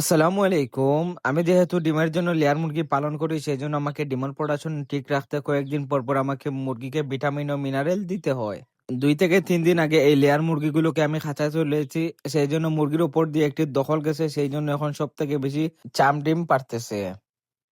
আসসালামু আলাইকুম। আমি যেহেতু ডিমের জন্য লেয়ার মুরগি পালন করি, সেজন্য আমাকে ডিমের প্রোডাকশন ঠিক রাখতে কয়েকদিন পর পর আমাকে মুরগিকে ভিটামিন ও মিনারেল দিতে হয়। 2 থেকে 3 দিন আগে এই লেয়ার মুরগিগুলোকে আমি খাঁচায় তুলেছি। সেই জন্য মুরগির উপর দিয়ে একটি দখল গেছে, সেই জন্য এখন সব থেকে বেশি চাম ডিম পারতেছে।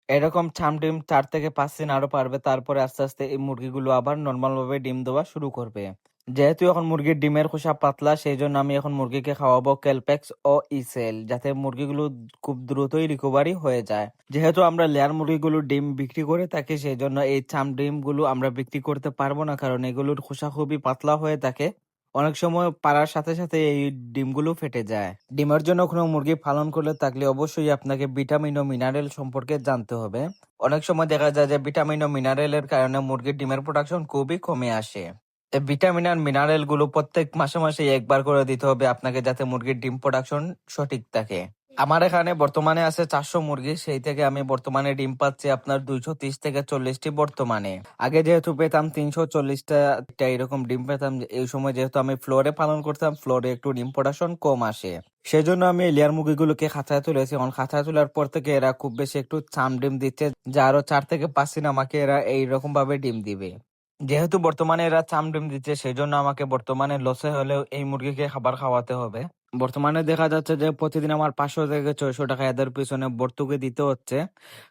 এরকম চাম ডিম 4 থেকে 5 দিন আরো পারবে, তারপরে আস্তে আস্তে এই মুরগিগুলো আবার নর্মাল ভাবে ডিম দেওয়া শুরু করবে। যেহেতু এখন মুরগির ডিমের খোসা পাতলা, সেই জন্য আমি এখন মুরগিকে খাওয়াবো ক্যালপ্যাক্স ও ইসেল, যাতে মুরগিগুলো খুব দ্রুতই রিকভারি হয়ে যায়। যেহেতু আমরা লেয়ার মুরগিগুলো ডিম বিক্রি করে থাকি, সেই জন্য এই চাম ডিমগুলো আমরা বিক্রি করতে পারবো না, কারণ এগুলোর খোসা খুবই পাতলা হয়ে থাকে। অনেক সময় পাড়ার সাথে সাথে এই ডিমগুলো ফেটে যায়। ডিমের জন্য কোনো মুরগি পালন করলে থাকলে অবশ্যই আপনাকে ভিটামিন ও মিনারেল সম্পর্কে জানতে হবে। অনেক সময় দেখা যায় যে ভিটামিন ও মিনারেলের কারণে মুরগির ডিমের প্রোডাকশন খুবই কমে আসে। এই ভিটামিন আর মিনারেল গুলো প্রত্যেক মাসে মাসে একবার করে দিতে হবে আপনাকে, যাতে মুরগির ডিম প্রোডাকশন সঠিক থাকে। আমার এখানে বর্তমানে আছে 400 মুরগি, সেই থেকে আমি বর্তমানে ডিম পাচ্ছি আপনার 230 থেকে 40টি বর্তমানে। আগে যেহেতু পেতাম 340টা এরকম ডিম পেতাম, এই সময় যেহেতু আমি ফ্লোরে পালন করতাম, ফ্লোরে একটু ডিম প্রোডাকশন কম আসে। সেজন্য আমি এই লেয়ার মুরগিগুলোকে খাঁচায় তুলেছি। এখন খাঁচায় তোলার পর থেকে এরা খুব বেশি একটু চাম ডিম দিচ্ছে, যা আরো 4 থেকে 5 দিন আমাকে এরা এইরকম ভাবে ডিম দিবে। যেহেতু বর্তমানে এরা চাম ডিম দিচ্ছে, সেই জন্য আমাকে বর্তমানে লসে হলেও এই মুরগিকে খাবার খাওয়াতে হবে। বর্তমানে দেখা যাচ্ছে যে প্রতিদিন আমার 500 থেকে 600 টাকা এদের পিছনে ভর্তুকি দিতে হচ্ছে,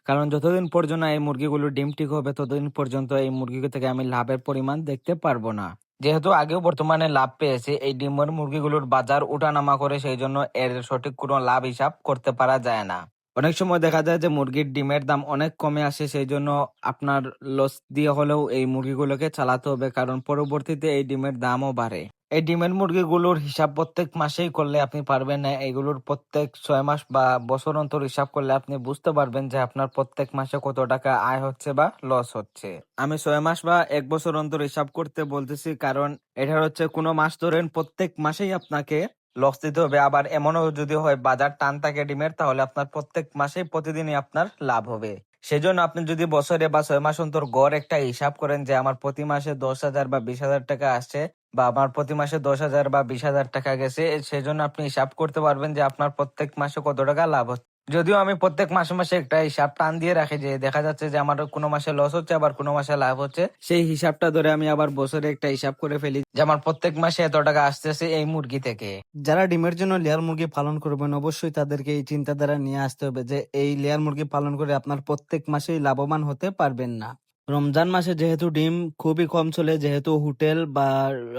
কারণ যতদিন পর্যন্ত এই মুরগিগুলো ডিম ঠিক হবে, ততদিন পর্যন্ত এই মুরগি থেকে আমি লাভের পরিমাণ দেখতে পারবো না। যেহেতু আগেও বর্তমানে লাভ পেয়েছি, এই ডিমের মুরগিগুলোর বাজার উঠানামা করে, সেই জন্য এর সঠিক কোনো লাভ হিসাব করতে পারা যায় না। অনেক সময় দেখা যায় যে মুরগির ডিমের দাম অনেক কমে আসে, সেই জন্য আপনার লস দিয়ে হলেও এই মুরগিগুলোকে চালাতে হবে, কারণ পরবর্তীতে এই ডিমের দামও বাড়ে। এই ডিমের মুরগিগুলোর হিসাব প্রত্যেক মাসেই করলে আপনি পারবেন না, এগুলোর প্রত্যেক 6 মাস বা বছর অন্তর হিসাব করলে আপনি বুঝতে পারবেন যে আপনার প্রত্যেক মাসে কত টাকা আয় হচ্ছে বা লস হচ্ছে। আমি 6 মাস বা 1 বছর অন্তর হিসাব করতে বলতেছি, কারণ এটার হচ্ছে কোনো মাস ধরেন প্রত্যেক মাসেই আপনাকে লস দিতে হবে। আবার এমনও যদি হয় বাজার টান থাকে ডিমের, তাহলে আপনার প্রত্যেক মাসে প্রতিদিনই আপনার লাভ হবে। সেজন্য আপনি যদি বছরে বা 6 মাস অন্তর গড় একটা হিসাব করেন যে আমার প্রতি মাসে 10,000 বা 20,000 টাকা আসছে, বা আমার প্রতি মাসে 10,000 বা 20,000 টাকা গেছে, সেজন্য আপনি হিসাব করতে পারবেন যে আপনার প্রত্যেক মাসে কত টাকা লাভ হচ্ছে। যদিও আমি প্রত্যেক মাসে মাসে একটা হিসাব টান দিয়ে রাখি, যে দেখা যাচ্ছে যে আমার কোনো মাসে লস হচ্ছে আবার কোনো মাসে লাভ হচ্ছে, সেই হিসাবটা ধরে আমি আবার বছরে একটা হিসাব করে ফেলি যে আমার প্রত্যেক মাসে এত টাকা আসতেছে এই মুরগি থেকে। যারা ডিমের জন্য লেয়ার মুরগি পালন করবেন, অবশ্যই তাদেরকে এই চিন্তাধারা নিয়ে আসতে হবে যে এই লেয়ার মুরগি পালন করে আপনার প্রত্যেক মাসেই লাভবান হতে পারবেন না। রমজান মাসে যেহেতু ডিম খুবই কম চলে, যেহেতু হোটেল বা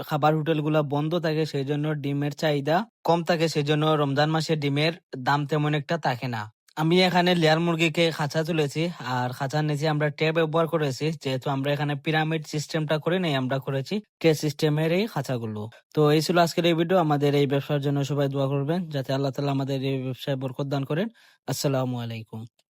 খাবার হোটেলগুলা বন্ধ থাকে, সেই জন্য ডিমের চাহিদা কম থাকে, সেই জন্য রমজান মাসে ডিমের দাম তেমন একটা থাকে না। আমি এখানে লেয়ার মুরগিকে খাঁচা তুলেছি, আর খাঁচার নিচে আমরা ট্রে ব্যবহার করেছি। যেহেতু আমরা এখানে পিরামিড সিস্টেমটা করি নাই, আমরা করেছি ট্রে সিস্টেমের এই খাঁচাগুলো। তো এই ছিল আজকের এই ভিডিও। আমাদের এই ব্যবসার জন্য সবাই দোয়া করবেন, যাতে আল্লাহ তাআলা আমাদের এই ব্যবসায় বরকত দান করেন। আসসালামু আলাইকুম।